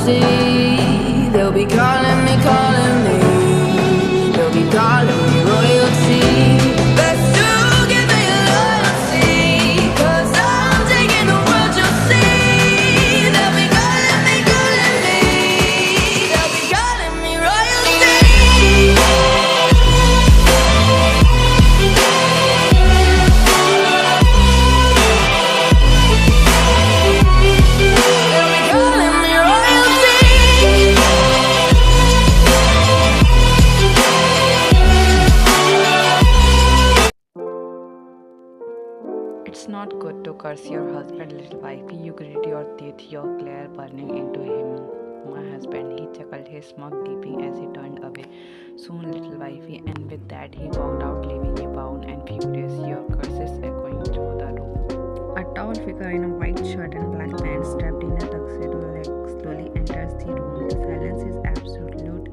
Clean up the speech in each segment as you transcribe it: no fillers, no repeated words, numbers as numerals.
see. They'll be calling me, calling me. They'll be calling me royalty. Best to give me loyalty, 'cause I'm taking the world, you'll see. They'll be calling me, calling me. They'll be calling me royalty. It's not good to curse your husband, little wifey. You grit your teeth, your glare burning into him. My husband, he chuckled, his smirk deepening as he turned away. Soon, little wifey, and with that he walked out, leaving you bound and furious, your curses echoing through the room. A tall figure in a white shirt and black pants, strapped in a tuxedo, slowly enters the room. The silence is absolute.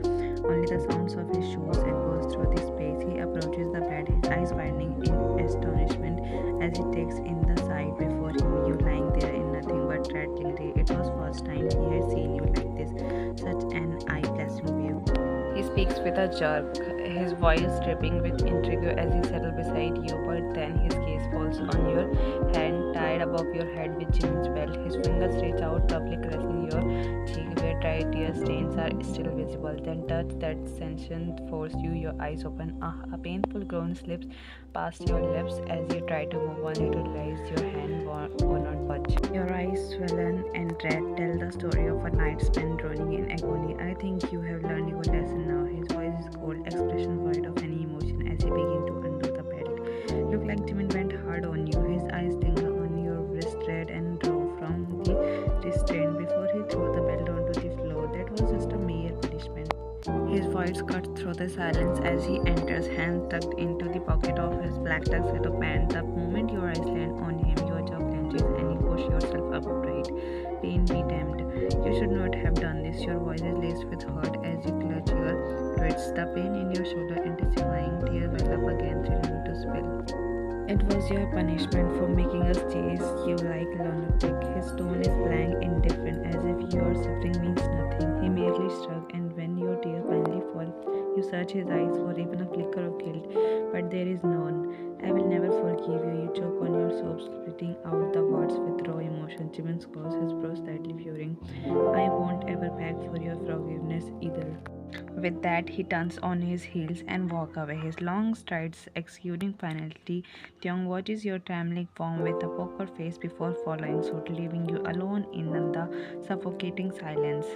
Only the sounds of his shoes echoes through the space. He approaches the bed, his eyes widening in astonishment as he takes in the sight before him, you lying there in nothing but rattling ray. It was first time he had seen you like this, such an eye-blessing view. He speaks with a jerk, his voice dripping with intrigue as he settles beside you, but then his gaze falls on your hand tied above your head with Jimin's belt. His fingers reach out, roughly caressing your cheek where dry tear stains are still visible. Then touch that sensation force you, your eyes open. A painful groan slips past your lips as you try to move on. You realize your hand will not budge. Your eyes swollen and red tell the story of a night spent droning in agony. I think you have learned your lesson now. His voice is cold, expression void of any emotion as he begins to undo the belt. Look like Jimin went hard on you. His eyes linger on your wrist, red and raw from the restraint before he threw the belt onto the floor. That was just a mere punishment. His voice cuts through the silence as he enters, hands tucked into the pocket of his black tuxedo pants. The moment your eyes land on him, your jaw clenches and you push yourself upright. Pain be damned. You should not have done this. Your voice is laced with hurt as you clutch your wrists. The pain in your shoulder intensifying, tears well up again, threatening to spill. It was your punishment for making us chase you like lunatic. His tone is blank, indifferent, as if your suffering means nothing. He merely shrugged, and when your tears finally fall, you search his eyes for even a flicker of guilt, but there is none. I will never forgive you. You choke on your sobs, spitting out the words with raw emotion. Jimin scores his brow slightly furious. I won't ever beg for your forgiveness either. With that, he turns on his heels and walks away, his long strides executing finality. Taeyong watches your trembling form with a poker face before following suit, leaving you alone in the suffocating silence.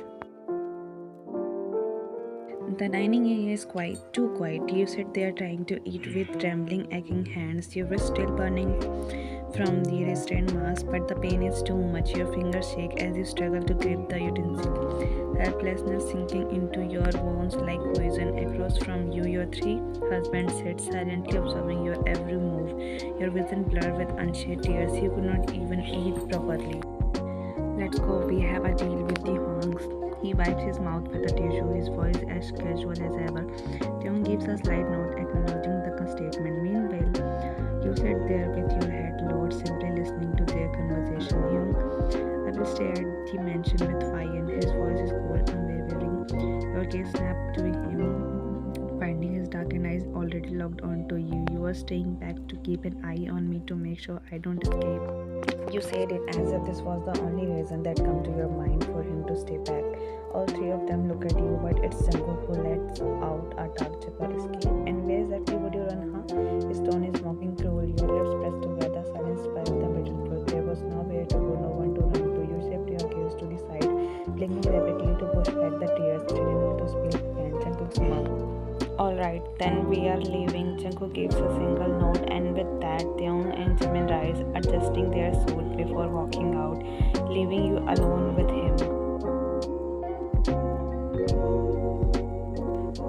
The dining area is quiet, too quiet. You sit there trying to eat with trembling, aching hands, your wrist still burning from the restraint mask, but the pain is too much. Your fingers shake as you struggle to grip the utensil. Helplessness sinking into your bones like poison. Across from you, your three husbands sit silently observing your every move. Your vision blurred with unshed tears. You could not even eat properly. Let's go, we have a deal with the Hwangs. He wipes his mouth with a tissue, his voice as casual as ever. Taeyong gives a slight nod acknowledging the statement. Meanwhile, you sit there with your head lowered, simply listening to their conversation. I will stay at the mansion with Faiyan. His voice is cold, unwavering. Your gaze snapped to him, finding his darkened eyes already locked onto you. You are staying back to keep an eye on me to make sure I don't escape. You said it as if this was the only reason that come to your mind for him to stay back. All three of them look at you, but it's Jungkook who lets out a dark chuckle. Escape? And where exactly would you run, huh? His tone is mocking cruel, your lips pressed together, silenced by the middle truth. There was nowhere to go, no one to run to. You shift your gaze to the side, blinking rapidly to push back the tears, threatening to spill again. Jungkook smiled. Alright, then we are leaving. Jungkook gives a single note, and with that, Taeyong and Jimin rise, adjusting their suit before walking out, leaving you alone with him.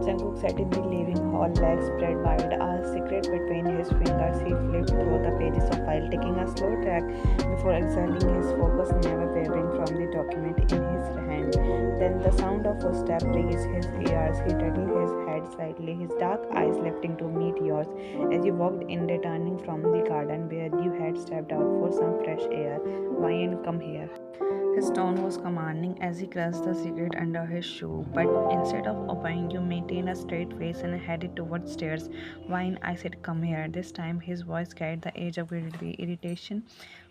Jungkook sat in the living hall, legs spread wide, a cigarette between his fingers. He flipped through the pages of file, taking a slow track before exhaling, his focus never wavering from the document in his hand. Then the sound of footsteps reached his ears. He tilted his head slightly, his dark eyes lifting to meet yours as you walked in, returning from the garden where you had stepped out for some fresh air. Wine, come here. His tone was commanding as he crushed the cigarette under his shoe, but instead of obeying, you maintained a straight face and headed towards stairs. Wine, I said, come here. This time his voice carried the edge of irritation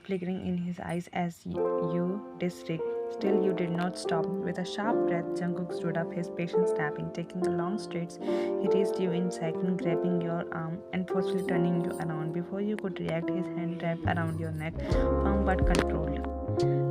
flickering in his eyes as you disregarded. Still, you did not stop. With a sharp breath, Jungkook stood up, his patience snapping. Taking the long strides, he raised you in second, grabbing your arm and forcefully turning you around. Before you could react, his hand wrapped around your neck, firm but controlled.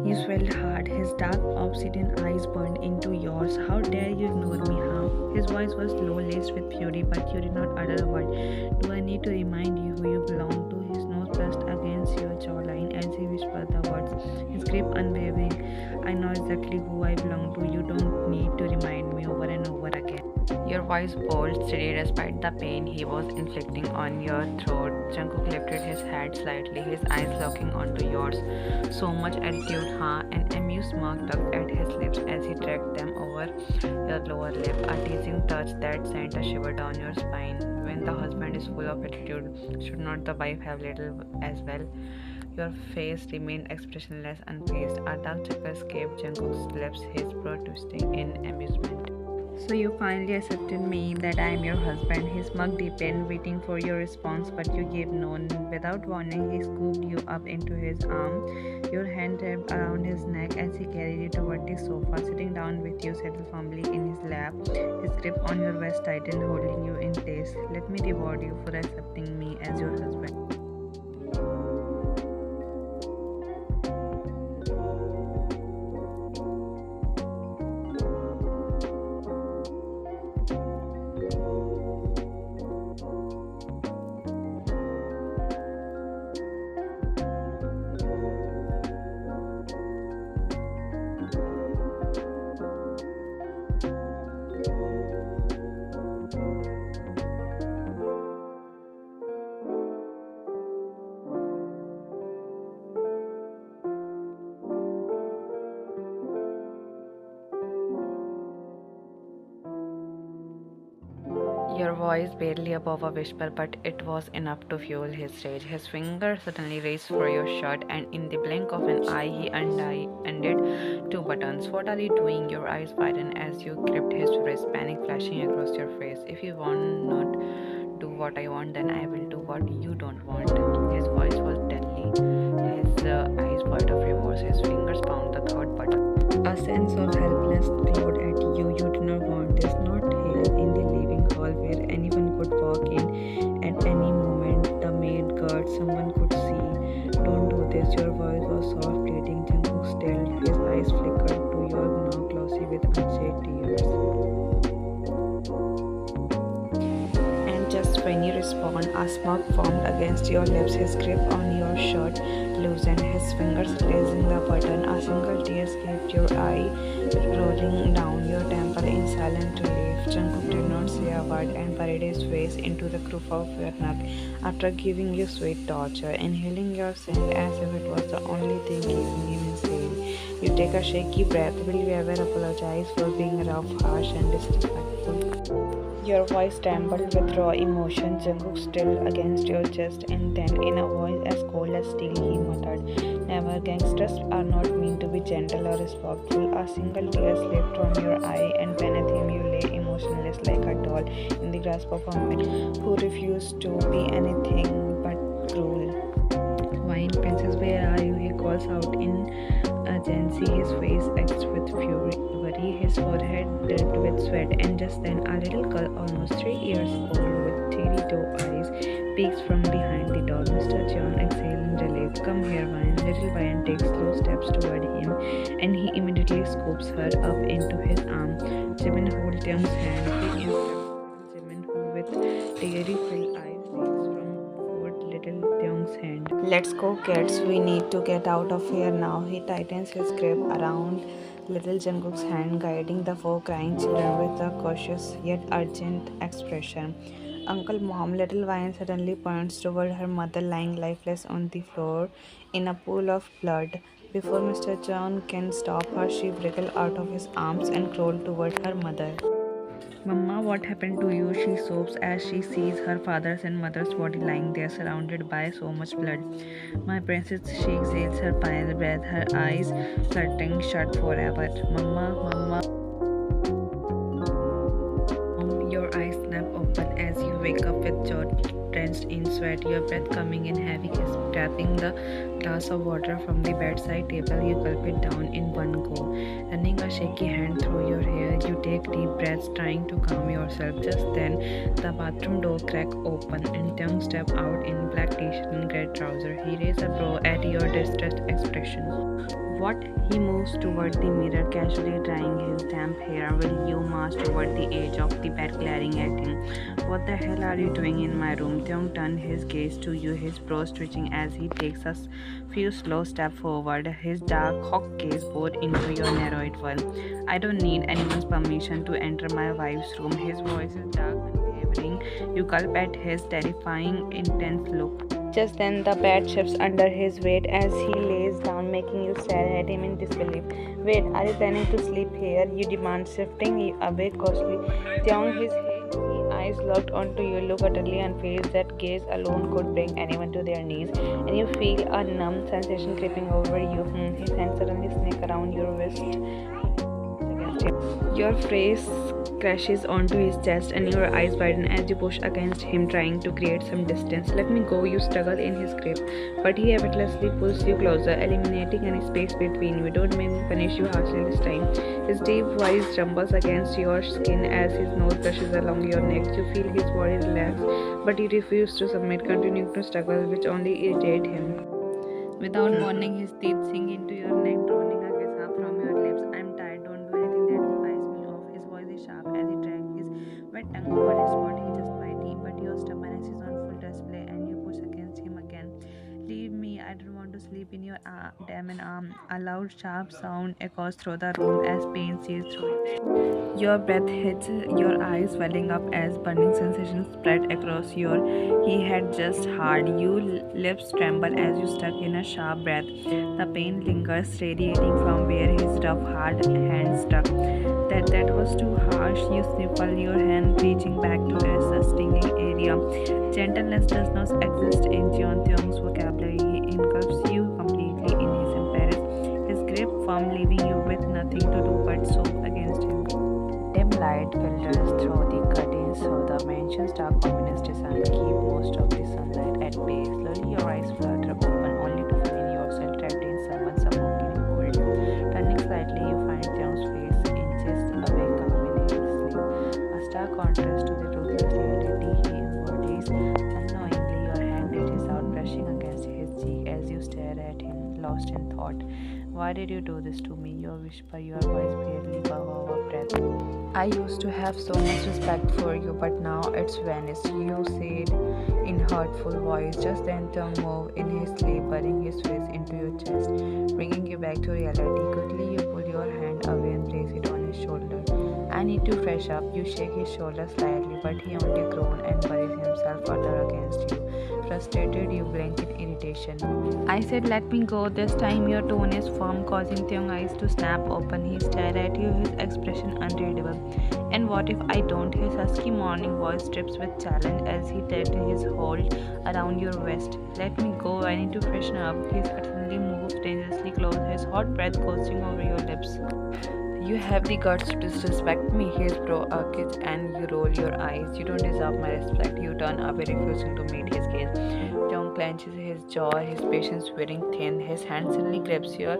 You swelled hard, his dark obsidian eyes burned into yours. How dare you ignore me, huh? His voice was low, laced with fury, but you did not utter a word. Do I need to remind you who you belong to? His nose pressed against your jawline as he whispered the words, his grip unwavering. I know exactly who I belong to. You don't need to remind me over and over again. Your voice bold, steady despite the pain he was inflicting on your throat. Jungkook lifted his head slightly, his eyes locking onto yours. So much attitude, huh? An amused smirk tugged at his lips as he dragged them over your lower lip, a teasing touch that sent a shiver down your spine. When the husband is full of attitude, should not the wife have little as well? Your face remained expressionless, unfazed. A dark chuckle escaped Jungkook's lips, his brow twisting in amusement. So you finally accepted me that I am your husband. His mug deepened, waiting for your response, but you gave none. Without warning, he scooped you up into his arm. Your hand wrapped around his neck as he carried you toward the sofa. Sitting down with you, settled firmly in his lap. His grip on your waist tightened, holding you in place. Let me reward you for accepting me as your husband. Your voice barely above a whisper, but it was enough to fuel his rage. His finger suddenly raised for your shirt, and in the blink of an eye, he undid two buttons. What are you doing? Your eyes widened as you gripped his wrist, panic flashing across your face. If you want not do what I want, then I will do what you don't want. His voice was deadly, his eyes void of remorse. His fingers pound the third button. A sense of helplessness glowed at you. You did not want this, not here in the living hall where anyone could walk in at any moment. The maid guard, someone could see. Don't do this. Your voice was soft, pleading. Jungkook stilled. His eyes flickered to your now glossy with unshed tears. And just when you respond, a smirk formed against your lips. His grip on your shirt loosened, his fingers raising the button. A single tear escaped your eye, rolling down your temple in silent relief. Jungkook did not say a word and buried his face into the groove of your neck after giving you sweet torture, inhaling your scent as if it was the only thing keeping him insane. You take a shaky breath. Will you ever apologize for being rough, harsh, and disrespectful? Your voice trembled with raw emotion. Jungkook still against your chest, and then, in a voice as cold as steel, he muttered, "Never. Gangsters are not meant to be gentle or respectful." A single tear slipped from your eye, and beneath him you lay emotionless like a doll in the grasp of a man who refused to be anything but cruel. "Wine, princess, where are you?" he calls out in urgency, his face etched with fury, his forehead dripped with sweat, and just then a little girl, almost 3 years old, with teary doe eyes, peeks from behind the door. Mr. John exhaled in relief. "Come here, Wine." Little Wine takes slow steps toward him, and he immediately scoops her up into his arm. Jimin holds Young's hand. He interrupts Jimin, who with teary-filled eyes takes from little Young's hand. "Let's go, kids. We need to get out of here now." He tightens his grip around little Jungkook's hand, guiding the four crying children with a cautious yet urgent expression. "Uncle, Mom." Little Wine suddenly points toward her mother lying lifeless on the floor in a pool of blood. Before Mr. John can stop her, she wriggled out of his arms and crawled toward her mother. Mama, what happened to you? She sobs as she sees her father's and mother's body lying there surrounded by so much blood. My princess, she exhales her final breath, her eyes fluttering shut forever. Mama. Your eyes snap open as you wake up with jaw drenched in sweat, your breath coming in heavy as grabbing the glass of water from the bedside table. You gulp it down in one go, running a shaky hand through your hair. You take deep breaths, trying to calm yourself. Just then, the bathroom door crack open and Tung step out in black t-shirt and gray trouser. He raises a brow at your distressed expression. What? He moves toward the mirror, casually drying his damp hair while you march toward the edge of the bed, glaring at him. What the hell are you doing in my room? Tyung turned his gaze to you, his brows twitching as he takes a few slow steps forward, his dark hawk gaze bored into your narrowed world. I don't need anyone's permission to enter my wife's room. His voice is dark and quavering. You gulp at his terrifying, intense look. Just then, the bed shifts under his weight as he lays down, making you stare at him in disbelief. Wait, are you planning to sleep here? You demand, shifting away cautiously. Tyung, his hazy eyes locked onto you, look utterly unfazed. That gaze alone could bring anyone to their knees, and you feel a numb sensation creeping over you. His hand suddenly snake around your wrist. Your face crashes onto his chest and your eyes widen as you push against him, trying to create some distance. Let me go, you struggle in his grip, but he effortlessly pulls you closer, eliminating any space between you. Don't make me punish you harshly this time. His deep voice rumbles against your skin as his nose brushes along your neck. You feel his body relax, but you refuse to submit, continuing to struggle, which only irritates him. Without warning, his teeth sink into your neck, drowning a kiss up from your lips. I'm tired, don't do anything that will piss me off. His voice is sharp as he drags his wet tongue over his spot. He just biting, but your stubbornness is on full display and you push against him again. Leave me, I don't want to sleep in your damn arm. A loud, sharp sound echoes through the room as pain sees through it. Your breath hits, your eyes welling up as burning sensations spread across your head just hard. Your lips tremble as you stuck in a sharp breath. The pain lingers, radiating from where his rough, hard hand struck. That was too harsh. You sniffle, your hand reaching back to rest the stinging area. Gentleness does not exist in Jeon Tyung's vocabulary. He engulfs you completely in his embrace, his grip firm, leaving you with nothing to do but sob against him. Dim light filters through the curtains so the mansion's dark ominous design keep most of the sunlight at bay. Slowly your eyes flutter open only to find yourself trapped in someone's suffocating hold. Turning slightly, you find Tyung's face inches away, calm in his sleep. A stark contrast to the ruthless reality he embodies. Unknowingly, your hand reaches out, brushing against his cheek as you stare at him, lost in thought. Why did you do this to me? You whisper, your voice barely above a breath. I used to have so much respect for you, but now it's vanished, you said in hurtful voice. Just then Tung moved in his sleep, burying his face into your chest, bringing you back to reality. Quickly you pull your hand away and place it on his shoulder. I need to fresh up. You shake his shoulder slightly, but he only groans and buries himself further against you. Frustrated, you blink in irritation. I said, let me go. This time your tone is firm, causing Tyung's eyes to snap open. He stared at you, his expression unreadable. And what if I don't? His husky morning voice drips with challenge as he tightened his hold around your waist. Let me go. I need to freshen up. He suddenly moves dangerously close, his hot breath coursing over your lips. You have the guts to disrespect me. His brow arches and you roll your eyes. You don't deserve my respect. You turn away, refusing to meet his gaze. Tyung clenches his jaw, his patience wearing thin. His hand suddenly grips your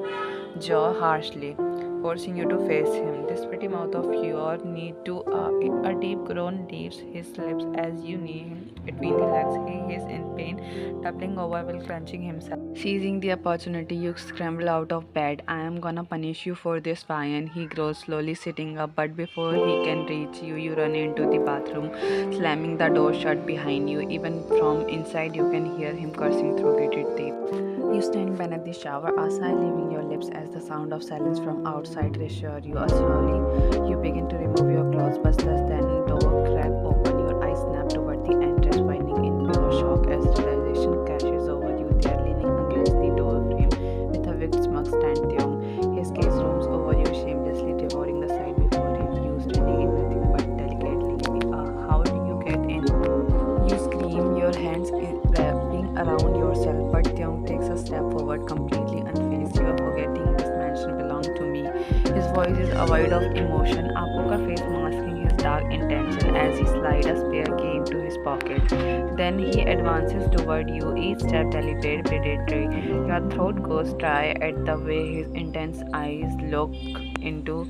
jaw harshly, forcing you to face him. This pretty mouth of yours need to a deep groan leaves his lips as you knee him between the legs. He is in pain, toppling over while clenching himself. Seizing the opportunity, you scramble out of bed. I am gonna punish you for this, Ryan. He grows, slowly sitting up, but before he can reach you, you run into the bathroom, slamming the door shut behind you. Even from inside, you can hear him cursing through gritted teeth. You stand beneath the shower, a sigh leaving your lips as the sound of silence from outside reassure you. Slowly, you begin to remove your clothes, but just then the door crack open. Your eyes snap toward the entrance, winding in pure shock as realization crashes over you. They are leaning against the door frame with a wicked smug stand devoid of emotion, a poker face masking his dark intention as he slides a spare key into his pocket. Then he advances toward you, each step deliberate, predatory. Your throat goes dry at the way his intense eyes look into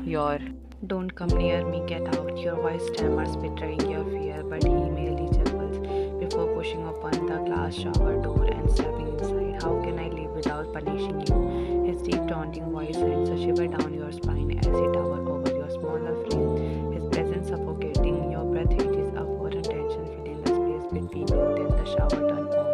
your. Don't come near me, get out. Your voice stammers, betraying your fear, but he merely chuckles before pushing open the glass shower door and stepping inside. How can I live without punishing you? His deep, taunting voice sends a shiver down your spine as he towers over your smaller frame. His presence suffocating, your breath reaches a foreign tension filling the space between you. Then the shower turns on.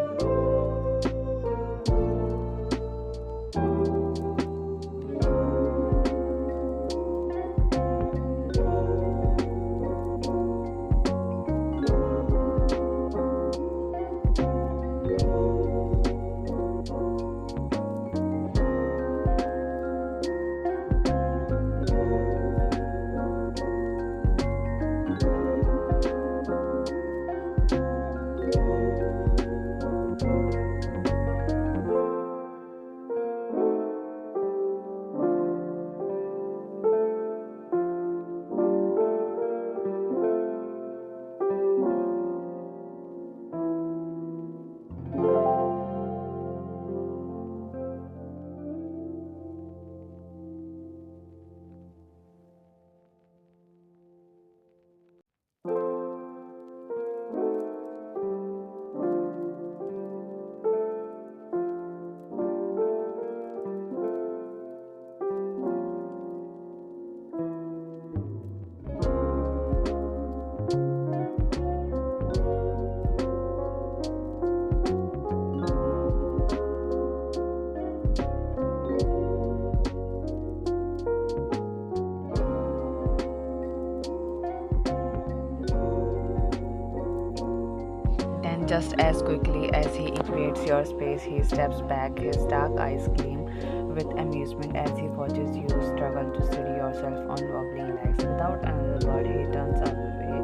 Just as quickly as he invades your space, he steps back, his dark eyes gleam with amusement as he watches you struggle to steady yourself on wobbling legs. Without another word, he turns away,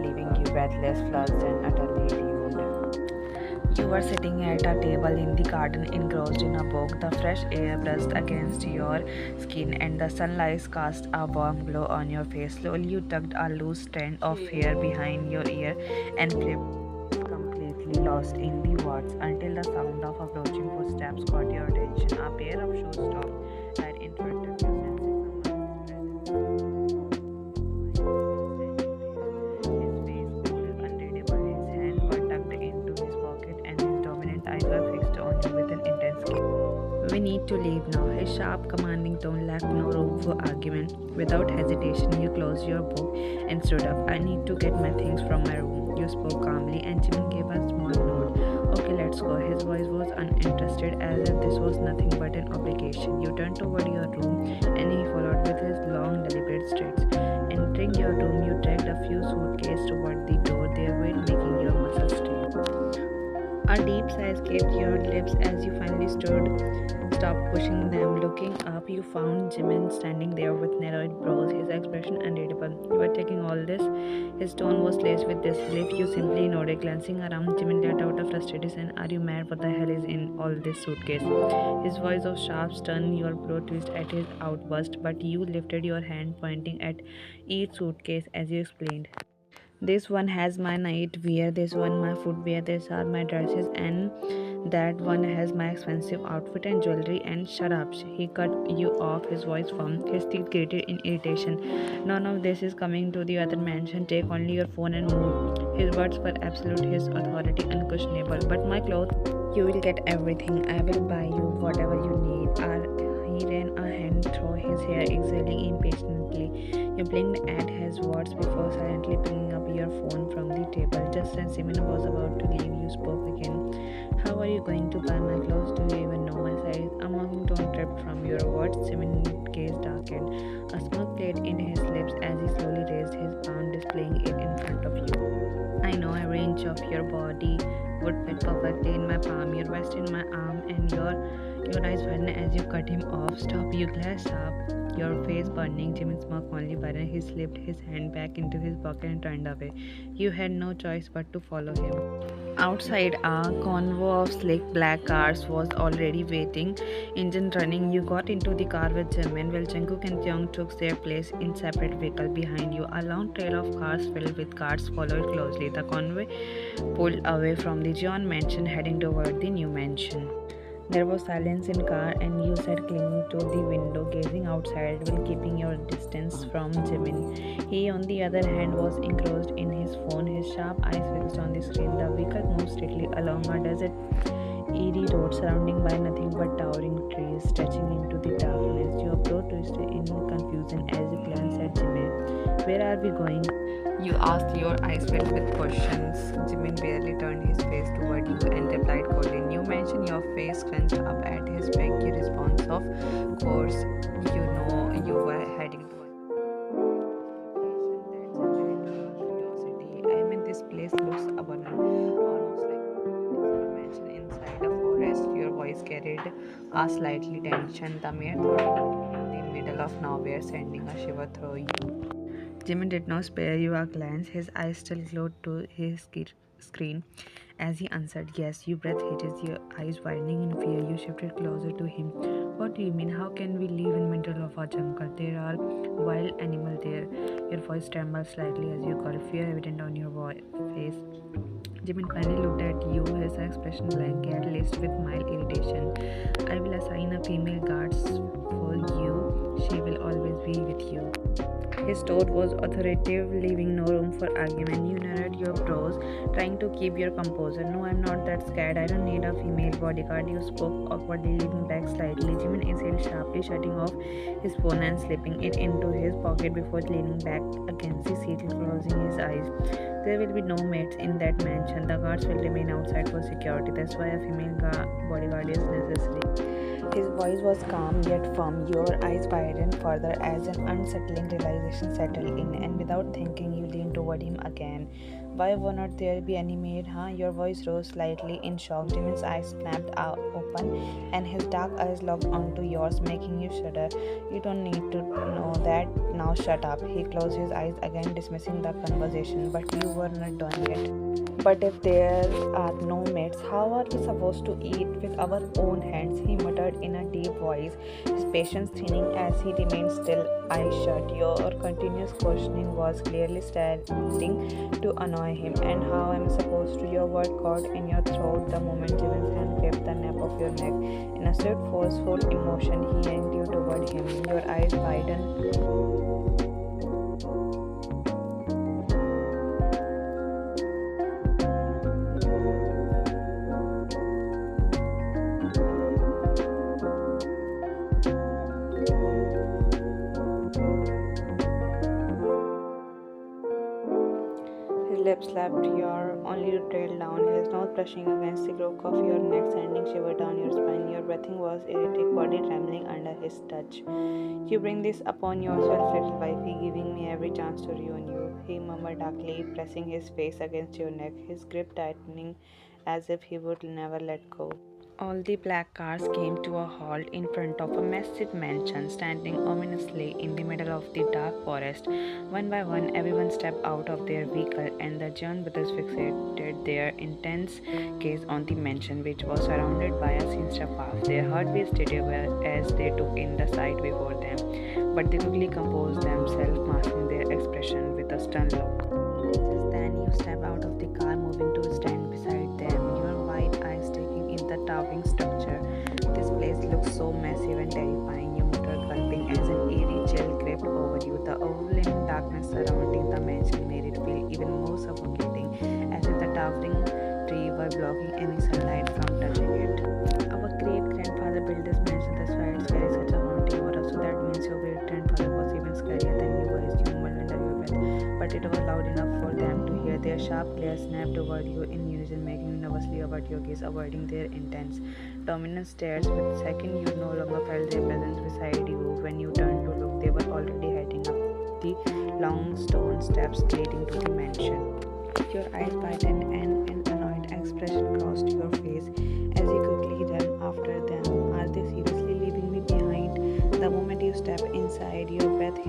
leaving you breathless, flushed, and utterly ruined. You were sitting at a table in the garden, engrossed in a book. The fresh air brushed against your skin, and the sunlight cast a warm glow on your face. Slowly, you tugged a loose strand of hair behind your ear and flipped, lost in the woods until the sound of approaching footsteps caught your attention. A pair of shoes stopped right in front of your senses. His face cold, unreadable, his hands were tucked into his pocket, and his dominant eyes were fixed on you with an intense gaze. We need to leave now. His sharp, commanding tone left no room for argument. Without hesitation, you closed your book and stood up. I need to get my things from my room. You spoke calmly, and Jimin gave a small nod. Okay, let's go. His voice was uninterested, as if this was nothing but an obligation. You turned toward your room, and he followed with his long, deliberate strides. Entering your room, you dragged a few suitcases toward the door, their weight making your muscles strain. A deep sigh escaped your lips as you finally stopped pushing them. Looking up, you found Jimin standing there with narrowed brows, his expression unreadable. You were taking all this? His tone was laced with disbelief. You simply nodded. Glancing around, Jimin let out a frustrated sound. Are you mad? What the hell is in all this suitcase? His voice of sharp stern, your brow twitched at his outburst, but you lifted your hand, pointing at each suitcase as you explained. This one has my nightwear, this one my footwear, these are my dresses, and that one has my expensive outfit and jewelry. And shut up, he cut you off, his voice firm, his teeth grated in irritation. None of this is coming to the other mansion. Take only your phone and move. His words were absolute, his authority unquestionable. But my clothes, you will get everything. I will buy you whatever you need. He ran a hand through his hair, exhaling impatiently. You blinked at his words before silently picking up your phone from the table. Just as Simon was about to leave, you spoke again. How are you going to buy my clothes? Do you even know my size? Among don't trip from your words. Simon's gaze darkened. A smirk played in his lips as he slowly raised his palm, displaying it in front of you. I know every inch of your body would fit perfectly in my palm, your wrist in my arm, and your Your eyes widen as you cut him off. Stop, you glare sharp, your face burning. Jimin smirked only better. He slipped his hand back into his pocket and turned away. You had no choice but to follow him. Outside, a convoy of slick black cars was already waiting, engine running. You got into the car with Jimin, while Jungkook and Jeong took their place in separate vehicle behind you. A long trail of cars filled with cars followed closely. The convoy pulled away from the Jeon mansion, heading toward the new mansion. There was silence in car, and you sat clinging to the window, gazing outside while keeping your distance from Jimin. He, on the other hand, was engrossed in his phone, his sharp eyes fixed on the screen. The vehicle moved steadily along a desert eerie road surrounded by nothing but towering trees stretching into the darkness. You approached twisted in confusion as you glanced at Jimin. Where are we going? You asked, your eyes filled with questions. Jimin barely turned his face toward you and replied coldly. You mentioned your face scrunched up at his vague response. Of course, you know you were heading to curiosity. I mean, this place looks abandoned, almost like a mansion inside a forest. Your voice carried a slightly tension. The mere thought in the middle of nowhere, sending a shiver through you. Jimin did not spare you a glance. His eyes still glued to his screen as he answered, yes. Your breath hit your eyes widening in fear. You shifted closer to him. What do you mean? How can we live in middle of a jungle? There are wild animals there. Your voice trembled slightly as you called, fear evident on your face. Jimin finally looked at you, his expression blank yet laced with mild irritation. I will assign a female guard for you. She will always be with you. His tone was authoritative, leaving no room for argument. You narrowed your brows, trying to keep your composure. No, I'm not that scared. I don't need a female bodyguard. You spoke awkwardly, leaning back slightly. Jimin exhaled sharply, shutting off his phone and slipping it into his pocket before leaning back against the seat and closing his eyes. There will be no mates in that mansion. The guards will remain outside for security. That's why a female bodyguard is necessary. His voice was calm yet firm. Your eyes widened further as an unsettling realization settled in, and without thinking, you leaned toward him again. Why would not there be any maid, huh? Your voice rose slightly in shock. Jimin's eyes snapped open, and his dark eyes locked onto yours, making you shudder. You don't need to know that. Now shut up. He closed his eyes again, dismissing the conversation, but you were not done yet. But if there are no mates, how are we supposed to eat with our own hands? He muttered in a deep voice, his patience thinning as he remained still, eyes shut. Your continuous questioning was clearly starting to annoy him. And how am I supposed to? Your word caught in your throat the moment Jimin's hand gripped the nape of your neck. In a swift, forceful emotion, he yanked you toward him. Your eyes widened. Lips left your only to trail down, his nose brushing against the crook of your neck, sending shiver down your spine. Your breathing was erratic, body trembling under his touch. You bring this upon yourself, little wifey, giving me every chance to ruin you, he murmured darkly, pressing his face against your neck, his grip tightening as if he would never let go. All the black cars came to a halt in front of a massive mansion standing ominously in the middle of the dark forest. One by one, everyone stepped out of their vehicle, and the Jeon brothers fixated their intense gaze on the mansion, which was surrounded by a sinister path. Their heartbeats stuttered as they took in the sight before them, but they quickly composed themselves, masking their expression with a stern look. Just then, you stepped out of the car, moving to stand beside them, your wide eyes taking the towering structure. This place looks so massive and terrifying, you muttered, gulping as an eerie chill crept over you. The overwhelming darkness surrounding the mansion made it feel even more suffocating, as if the towering tree were blocking any sunlight from touching it. Our great-grandfather built this mansion, that's why it's carries such a haunting aura. So that means your great-grandfather was even scarier than you were, you mumbled under your breath. But it was loud enough for them to hear. Their sharp glare snapped toward you in unison, making you nervously avert your gaze, avoiding their intense, dominant stares. With the second, you no longer felt their presence beside you. When you turned to look, they were already heading up the long stone steps leading to the mansion. Your eyes widened and an annoyed expression crossed your face as you quickly ran after them. Are they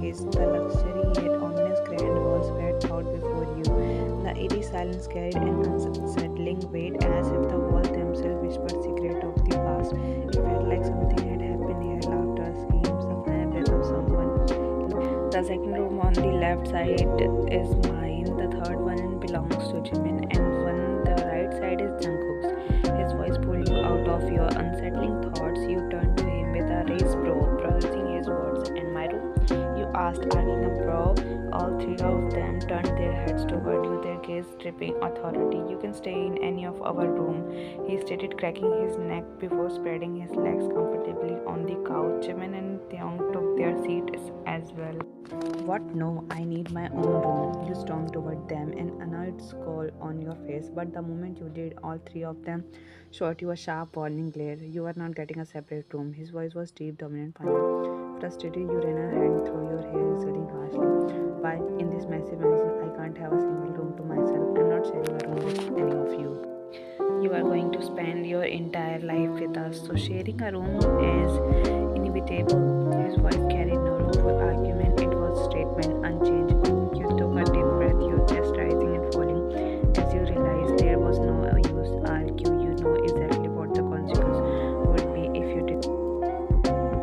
his. The luxury yet ominous grand was spread out before you. The eerie silence carried an unsettling weight, as if the walls themselves whispered secrets of the past. It felt like something had happened here. Laughter, screams, the final breath of someone. The second room on the left side is mine. The third one belongs to Jimin, and on the right side is Jungkook's. His voice pulled you out of your unsettling thoughts. You turned to him with a raised brow, pronouncing his words. "And my room?" you asked, arcing a brow. All three of them turned their heads toward you, their gaze dripping authority. "You can stay in any of our room," he stated, cracking his neck before spreading his legs comfortably on the couch. Jimin and Taeyong took their seats as well. "What? No, I need my own room." You stormed toward them, an annoyed scowl on your face, but the moment you did, all three of them shot you a sharp warning glare. "You are not getting a separate room." His voice was deep, dominant, final. Frustrated, you ran a hand through your hair, exhaling harshly. "Why, in this massive mansion, I can't have a single room to myself. I'm not sharing a room with any of you. You are going to spend your entire life with us, so sharing a room is inevitable." His voice carried no room for argument. It was a statement,